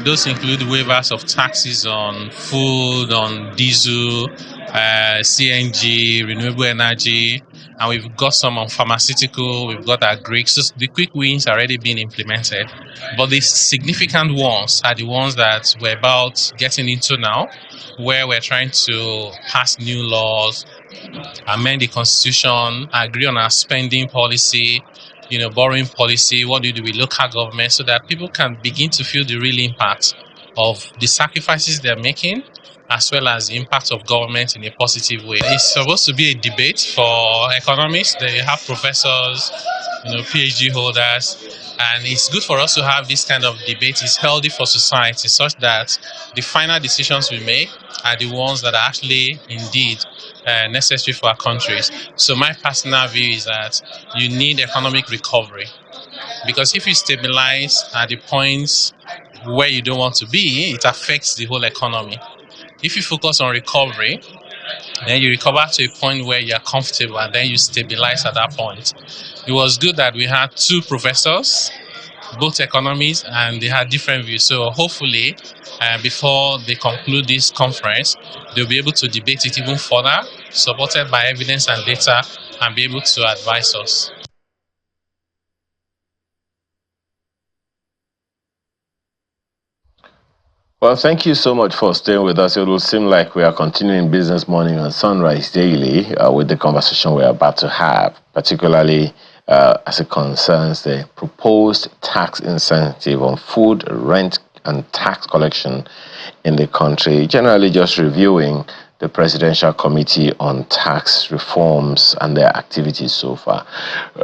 Those include waivers of taxes on food, on diesel, CNG, renewable energy, and we've got some on pharmaceutical, we've got agri. So the quick wins are already being implemented, but the significant ones are the ones that we're about getting into now, where we're trying to pass new laws, amend the constitution, agree on our spending policy, borrowing policy, what do we do with local government, so that people can begin to feel the real impact of the sacrifices they're making, as well as the impact of government in a positive way. It's supposed to be a debate for economists. They have professors, PhD holders, and it's good for us to have this kind of debate. It's healthy for society, such that the final decisions we make are the ones that are actually indeed necessary for our countries. So my personal view is that you need economic recovery, because if you stabilize at the points where you don't want to be, it affects the whole economy. If you focus on recovery, then you recover to a point where you're comfortable, and then you stabilize at that point. It was good that we had two professors, both economists, and they had different views. So hopefully, before they conclude this conference, they'll be able to debate it even further, supported by evidence and data, and be able to advise us. Well, thank you so much for staying with us. It will seem like we are continuing Business Morning on Sunrise Daily with the conversation we're about to have, particularly as it concerns the proposed tax incentive on food, rent, and tax collection in the country. Generally, just reviewing the Presidential Committee on Tax Reforms and their activities so far.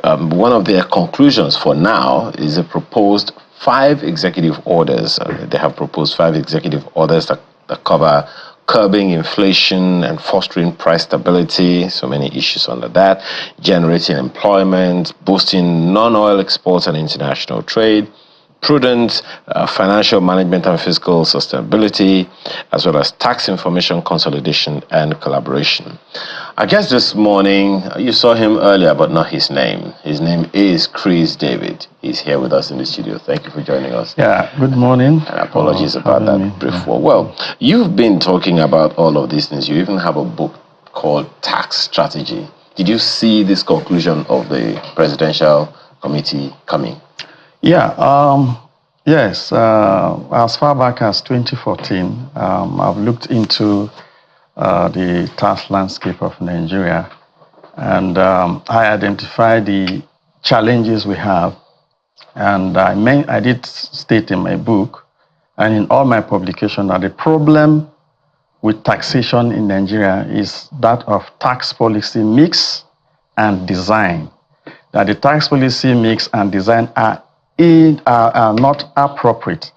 One of their conclusions for now is a proposed 5 executive orders. They have proposed 5 executive orders that cover curbing inflation and fostering price stability, so many issues under that, generating employment, boosting non-oil exports and international trade, prudent financial management and fiscal sustainability, as well as tax information consolidation and collaboration. I guess this morning, you saw him earlier, but not his name. His name is Chris David. He's here with us in the studio. Thank you for joining us. Yeah, good morning. And apologies about that brief word. Well, you've been talking about all of these things. You even have a book called Tax Strategy. Did you see this conclusion of the Presidential Committee coming? Yeah, yes. As far back as 2014, I've looked into the tax landscape of Nigeria, and I identified the challenges we have. And I did state in my book and in all my publications that the problem with taxation in Nigeria is that of tax policy mix and design. That the tax policy mix and design are not appropriate.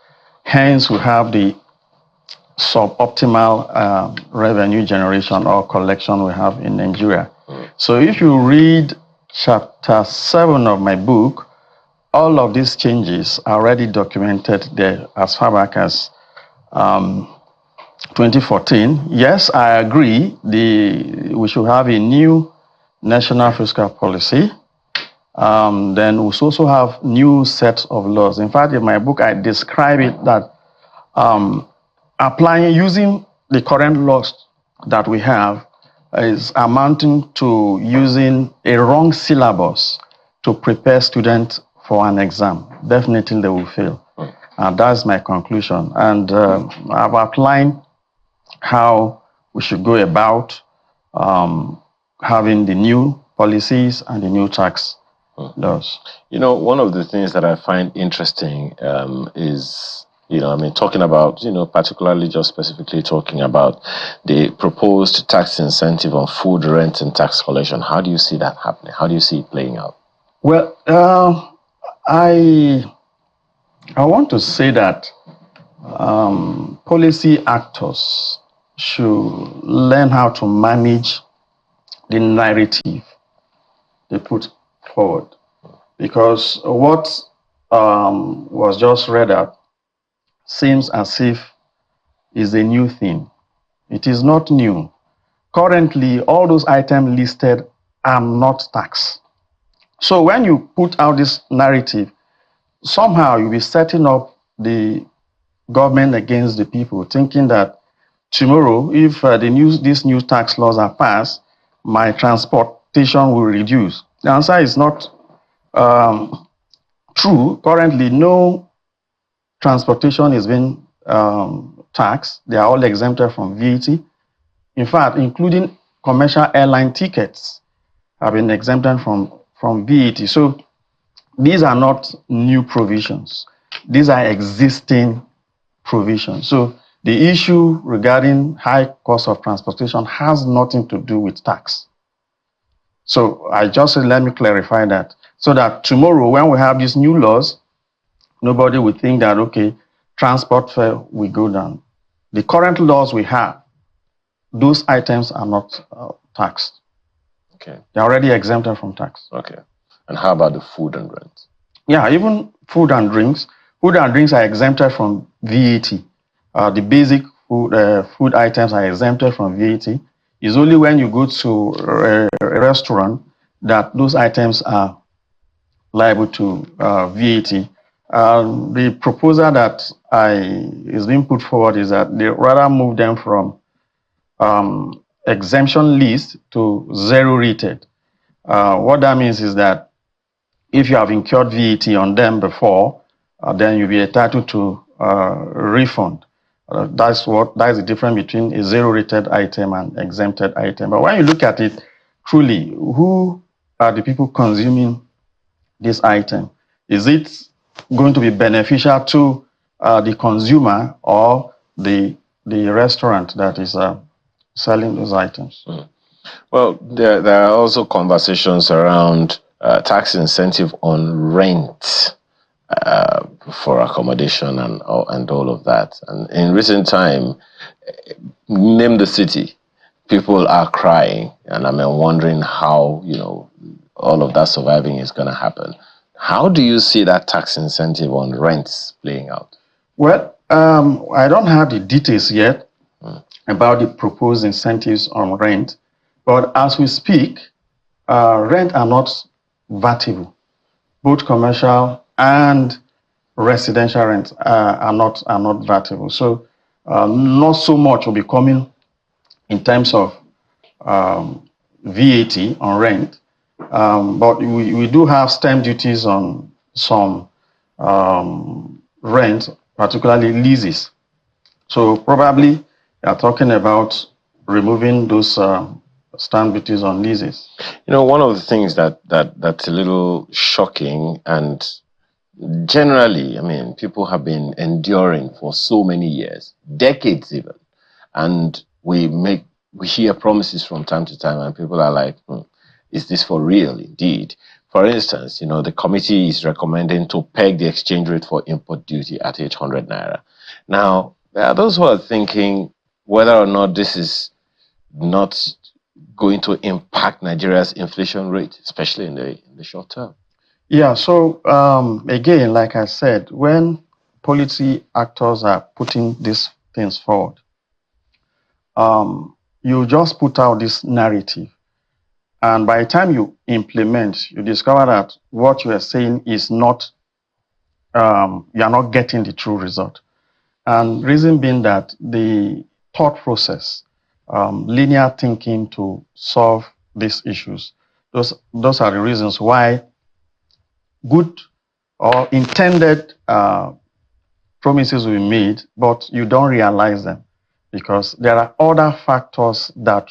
Hence, we have the suboptimal revenue generation or collection we have in Nigeria. So if you read chapter 7 of my book, all of these changes are already documented there as far back as 2014. Yes, I agree. We should have a new national fiscal policy. Then we also have new sets of laws. In fact, in my book, I describe it that using the current laws that we have is amounting to using a wrong syllabus to prepare students for an exam. Definitely they will fail. And that's my conclusion. And I've outlined how we should go about having the new policies and the new tax laws. One of the things that I find interesting is, talking about, particularly just specifically talking about the proposed tax incentive on food, rent, and tax collection. How do you see that happening? How do you see it playing out? Well, I want to say that policy actors should learn how to manage the narrative they put forward, because what was just read out seems as if is a new thing. It is not new. Currently, all those items listed are not taxed. So when you put out this narrative, somehow you'll be setting up the government against the people, thinking that tomorrow, if these new tax laws are passed, my transportation will reduce. The answer is not true. Currently, no transportation is being taxed. They are all exempted from VAT. In fact, including commercial airline tickets have been exempted from VAT. So these are not new provisions. These are existing provisions. So the issue regarding high cost of transportation has nothing to do with tax. So I just said, let me clarify that, so that tomorrow when we have these new laws, nobody will think that, okay, transport fare will go down. The current laws we have, those items are not taxed. Okay. They're already exempted from tax. Okay. And how about the food and rent? Yeah, even food and drinks. Food and drinks are exempted from VAT. The basic food items are exempted from VAT. It's only when you go to a restaurant that those items are liable to VAT. The proposal that is being put forward is that they rather move them from exemption list to zero rated. What that means is that if you have incurred VAT on them before, then you'll be entitled to refund. That's the difference between a zero-rated item and exempted item. But when you look at it truly, who are the people consuming this item? Is it going to be beneficial to the consumer or the restaurant that is selling those items? Mm. Well, there are also conversations around tax incentive on rent for accommodation and all of that. And in recent time, name the city, people are crying, and I'm wondering how all of that surviving is going to happen. How do you see that tax incentive on rents playing out? Well, I don't have the details yet about the proposed incentives on rent, but as we speak, rent are not vatable. Both commercial and residential rent are not vatable. So not so much will be coming in terms of VAT on rent, but we do have stamp duties on some rent, particularly leases. So probably you are talking about removing those stamp duties on leases. One of the things that's a little shocking, and generally, people have been enduring for so many years, decades even, and we hear promises from time to time, and people are like, is this for real indeed? For instance, the committee is recommending to peg the exchange rate for import duty at 800 naira. Now, there are those who are thinking whether or not this is not going to impact Nigeria's inflation rate, especially in the short term. Yeah, so again, like I said, when policy actors are putting these things forward, you just put out this narrative. And by the time you implement, you discover that what you are saying is not, you are not getting the true result. And reason being that the thought process, linear thinking to solve these issues, those are the reasons why good or intended promises will be made, but you don't realize them because there are other factors that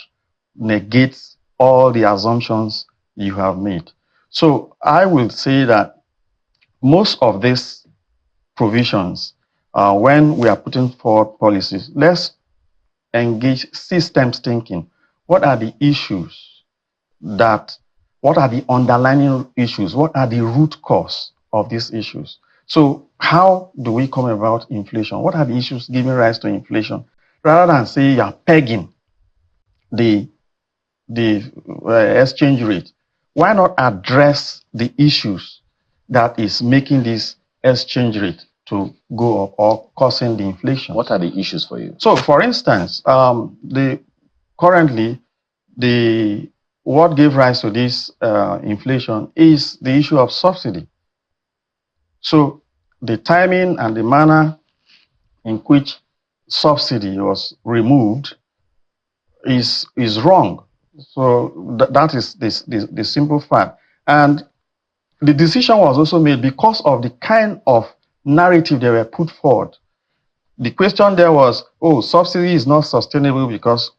negate all the assumptions you have made. So I will say that most of these provisions, when we are putting forward policies, let's engage systems thinking. What are the issues what are the underlying issues? What are the root cause of these issues? So how do we come about inflation? What are the issues giving rise to inflation? Rather than say you're pegging the exchange rate, why not address the issues that is making this exchange rate to go up or causing the inflation? What are the issues for you? So, for instance, currently what gave rise to this inflation is the issue of subsidy. So, the timing and the manner in which subsidy was removed is wrong. So that is the simple fact. And the decision was also made because of the kind of narrative they were put forward. The question there was, oh, subsidy is not sustainable because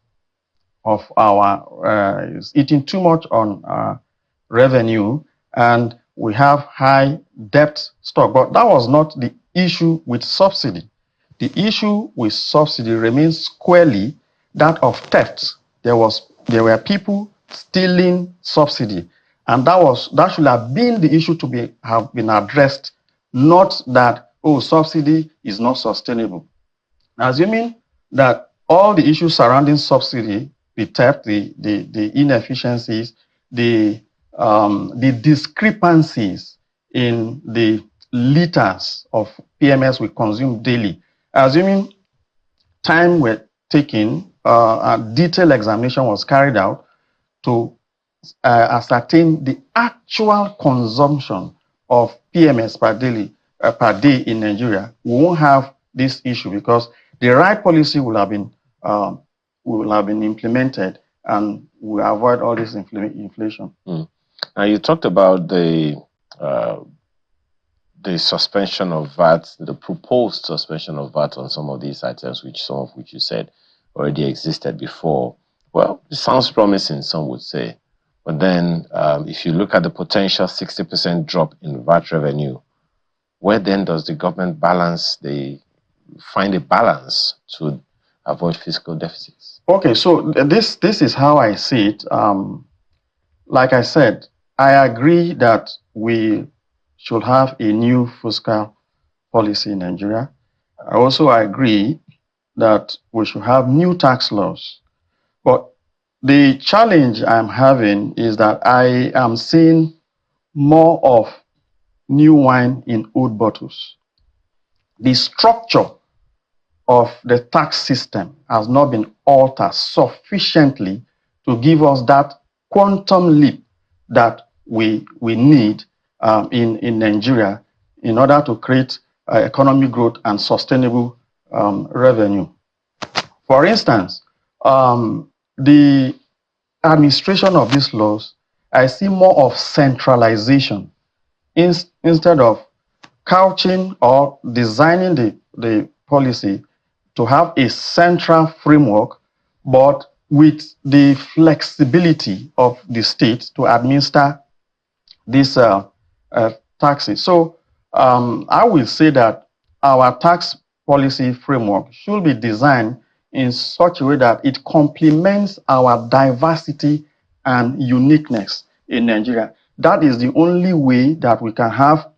of our eating too much on revenue, and we have high debt stock. But that was not the issue with subsidy. The issue with subsidy remains squarely that of theft. There were people stealing subsidy, and that should have been the issue to have been addressed, not that, oh, subsidy is not sustainable. Assuming that all the issues surrounding subsidy, the theft, the inefficiencies, the discrepancies in the liters of PMS we consume daily, assuming time were taken, a detailed examination was carried out to ascertain the actual consumption of PMS per day in Nigeria, we won't have this issue because the right policy will have been implemented and we avoid all this inflation. Now you talked about the suspension of VAT, the proposed suspension of VAT on some of these items, some of which you said already existed before. Well, it sounds promising, some would say. But then if you look at the potential 60% drop in VAT revenue, where then does the government find a balance to avoid fiscal deficits? Okay, so this is how I see it. Like I said, I agree that we should have a new fiscal policy in Nigeria. I also agree that we should have new tax laws. But the challenge I'm having is that I am seeing more of new wine in old bottles. The structure of the tax system has not been altered sufficiently to give us that quantum leap that we need in Nigeria in order to create economic growth and sustainable revenue. For instance, the administration of these laws, I see more of centralization instead of couching or designing the policy to have a central framework, but with the flexibility of the state to administer these taxes. So I will say that our tax policy framework should be designed in such a way that it complements our diversity and uniqueness in Nigeria. That is the only way that we can have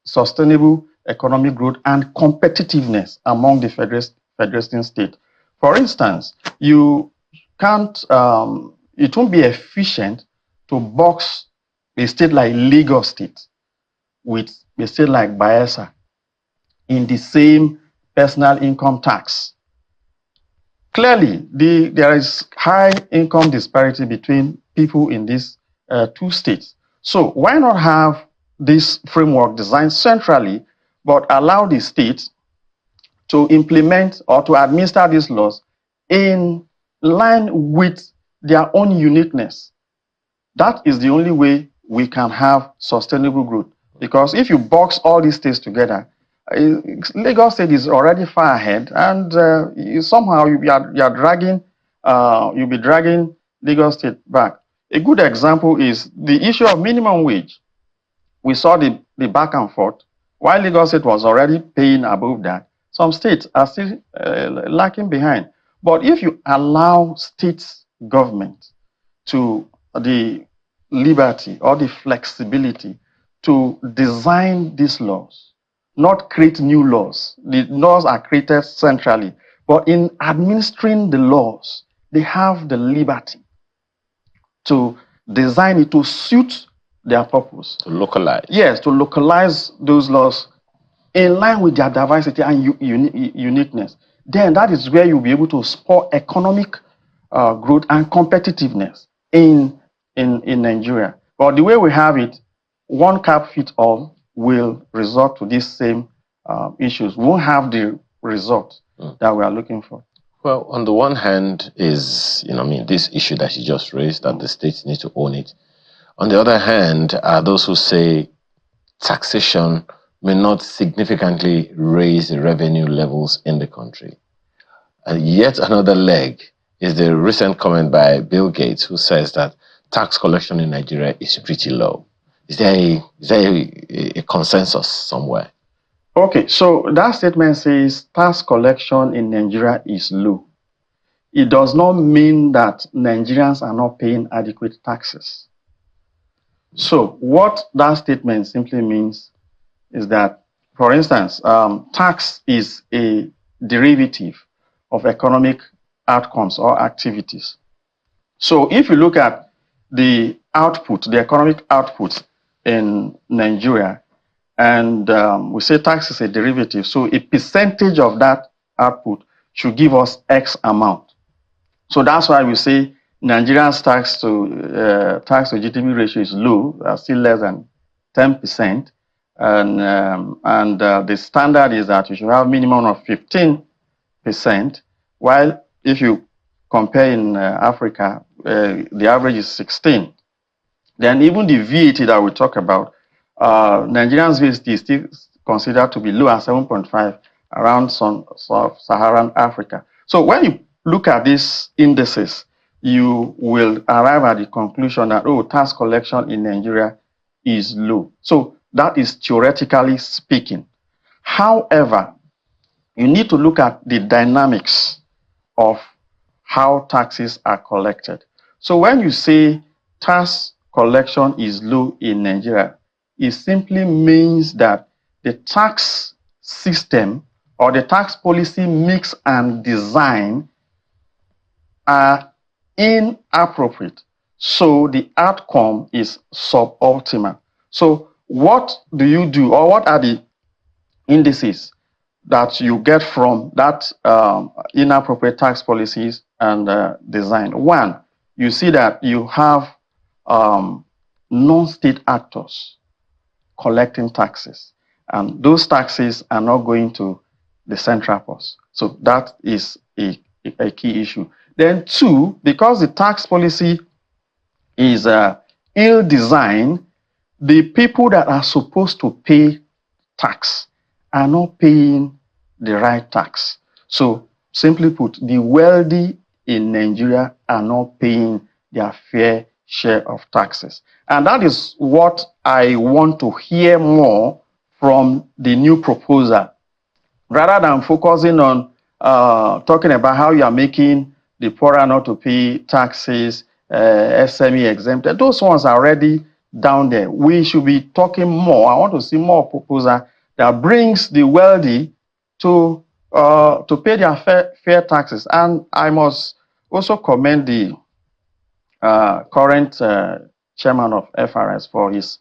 sustainable economic growth and competitiveness among the federating states. For instance, you can't, it won't be efficient to box a state like Lagos State with a state like Bayelsa in the same personal income tax. Clearly, there is high income disparity between people in these two states. So why not have this framework designed centrally, but allow the states to implement or to administer these laws in line with their own uniqueness? That is the only way we can have sustainable growth. Because if you box all these states together, Lagos State is already far ahead, and somehow you'll be dragging Lagos State back. A good example is the issue of minimum wage. We saw the back and forth. While Lagos State was already paying above that, some states are still lacking behind. But if you allow state government to the liberty or the flexibility to design these laws, not create new laws. The laws are created centrally, but in administering the laws, they have the liberty to design it to suit their purpose. To localize. Yes, to localize those laws in line with their diversity and uniqueness. Then that is where you'll be able to spur economic growth and competitiveness in Nigeria. But the way we have it, one cap fits all will result to this same issues, we won't have the result that we are looking for. Well, on the one hand is, this issue that you just raised, that the states need to own it. On the other hand, are those who say taxation may not significantly raise the revenue levels in the country. And yet another leg is the recent comment by Bill Gates, who says that tax collection in Nigeria is pretty low. Is there a consensus somewhere? Okay, so that statement says tax collection in Nigeria is low. It does not mean that Nigerians are not paying adequate taxes. So what that statement simply means is that, for instance, tax is a derivative of economic outcomes or activities. So if you look at the output, the economic output in Nigeria, and we say tax is a derivative, so a percentage of that output should give us X amount. So that's why we say Nigeria's tax to GDP ratio is low, still less than 10%, and the standard is that you should have minimum of 15%. While if you compare in Africa, the average is 16. Then even the VAT that we talk about, Nigerians' VAT is still considered to be low at 7.5 around Sub-Saharan Africa. So when you look at these indices, you will arrive at the conclusion that, tax collection in Nigeria is low. So that is theoretically speaking. However, you need to look at the dynamics of how taxes are collected. So when you say tax collection is low in Nigeria, it simply means that the tax system or the tax policy mix and design are inappropriate. So the outcome is suboptimal. So what do you do, or what are the indices that you get from that inappropriate tax policies and design? One, you see that you have non-state actors collecting taxes, and those taxes are not going to the central purse. So that is a key issue. Then two, because the tax policy is ill-designed, the people that are supposed to pay tax are not paying the right tax. So simply put, the wealthy in Nigeria are not paying their fair share of taxes. And that is what I want to hear more from the new proposal, rather than focusing on talking about how you are making the poorer not to pay taxes, SME exempted. Those ones are already down there. We should be talking more. I want to see more proposal that brings the wealthy to pay their fair taxes. And I must also commend the current chairman of FRS for his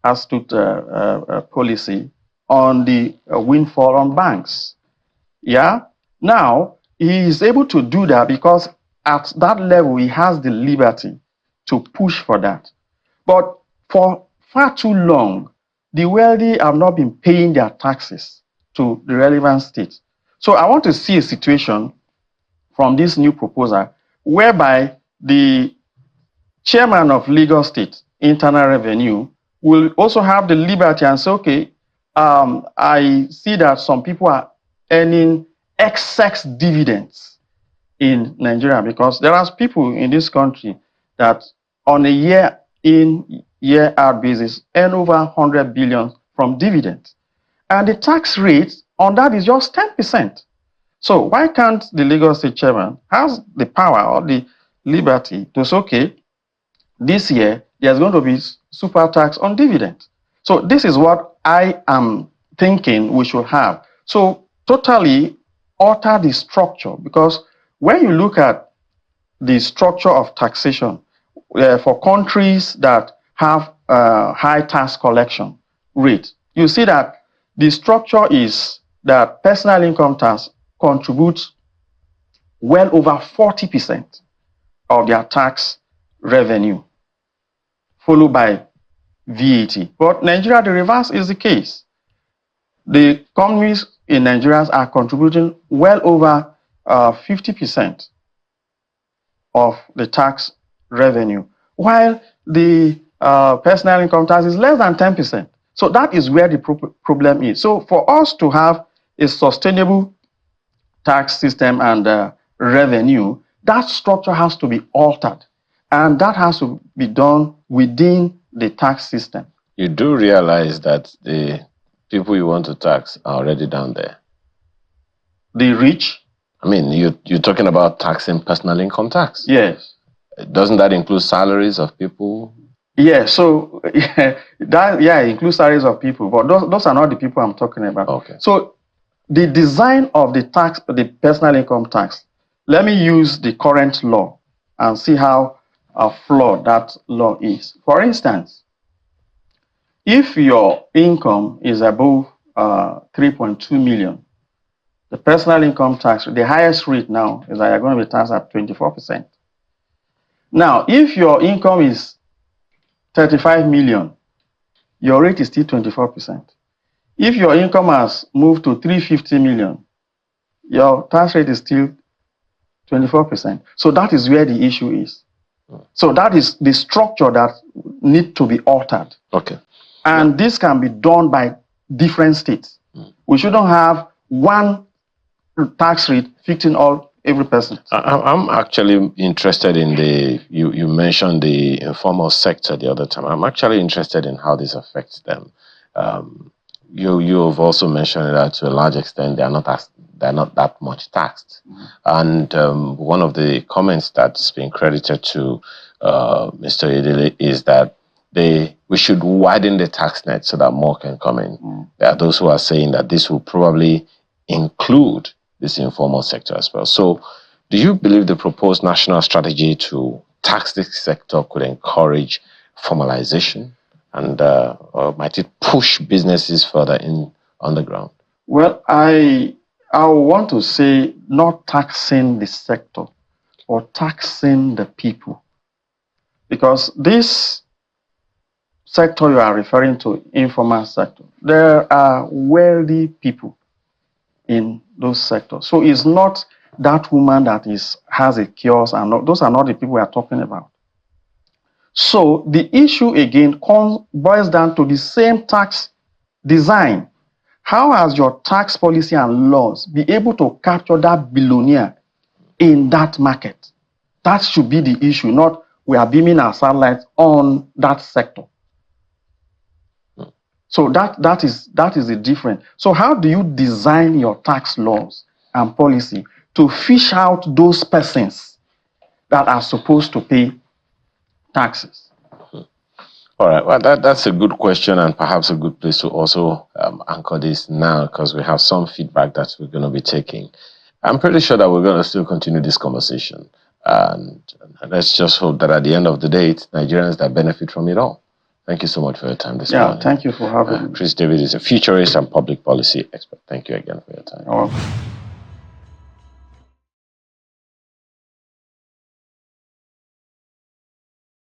astute policy on the windfall on banks. Yeah. Now, he is able to do that because at that level, he has the liberty to push for that. But for far too long, the wealthy have not been paying their taxes to the relevant states. So I want to see a situation from this new proposal whereby the chairman of Lagos State Internal Revenue will also have the liberty and say, okay, I see that some people are earning excess dividends in Nigeria, because there are people in this country that on a year in, year out basis earn over 100 billion from dividends. And the tax rate on that is just 10%. So why can't the Lagos State chairman has the power or the liberty to say, okay, this year there's going to be super tax on dividends? So this is what I am thinking we should have. So totally alter the structure, because when you look at the structure of taxation for countries that have high tax collection rate, you see that the structure is that personal income tax contributes well over 40% of their tax revenue, followed by VAT. But Nigeria, the reverse is the case. The companies in Nigeria are contributing well over 50% of the tax revenue, while the personal income tax is less than 10%. So that is where the problem is. So for us to have a sustainable tax system and revenue, that structure has to be altered. And that has to be done within the tax system. You do realize that the people you want to tax are already down there. The rich? I mean, you're talking about taxing personal income tax. Yes. Doesn't that include salaries of people? Yeah, so it includes salaries of people, but those are not the people I'm talking about. Okay. So the design of the tax, the personal income tax, let me use the current law and see how flawed that law is. For instance, if your income is above 3.2 million, the personal income tax, the highest rate now is that you're going to be taxed at 24%. Now, if your income is 35 million, your rate is still 24%. If your income has moved to 350 million, your tax rate is still 24%. So that is where the issue is. So that is the structure that needs to be altered. Okay. And this can be done by different states. We shouldn't have one tax rate fixing every person. I'm actually interested in you mentioned the informal sector the other time. I'm actually interested in how this affects them. You have also mentioned that to a large extent they're not that much taxed. And one of the comments that's been credited to Mr. Idile is that we should widen the tax net so that more can come in. There are those who are saying that this will probably include this informal sector as well. So do you believe the proposed national strategy to tax this sector could encourage formalization, and or might it push businesses further in on the ground? Well, I want to say not taxing the sector or taxing the people, because this sector you are referring to, informal sector, there are wealthy people in those sectors. So it's not that woman that has a kiosk, and those are not the people we are talking about. So the issue again boils down to the same tax design. How has your tax policy and laws be able to capture that billionaire in that market? That should be the issue, not we are beaming our satellites on that sector. So that is the difference. So how do you design your tax laws and policy to fish out those persons that are supposed to pay taxes? All right, well, that's a good question, and perhaps a good place to also anchor this now, because we have some feedback that we're going to be taking. I'm pretty sure that we're going to still continue this conversation, and let's just hope that at the end of the day, it's Nigerians that benefit from it all. Thank you so much for your time this morning. Thank you for having me. Chris David is a futurist and public policy expert. Thank you again for your time. You're welcome.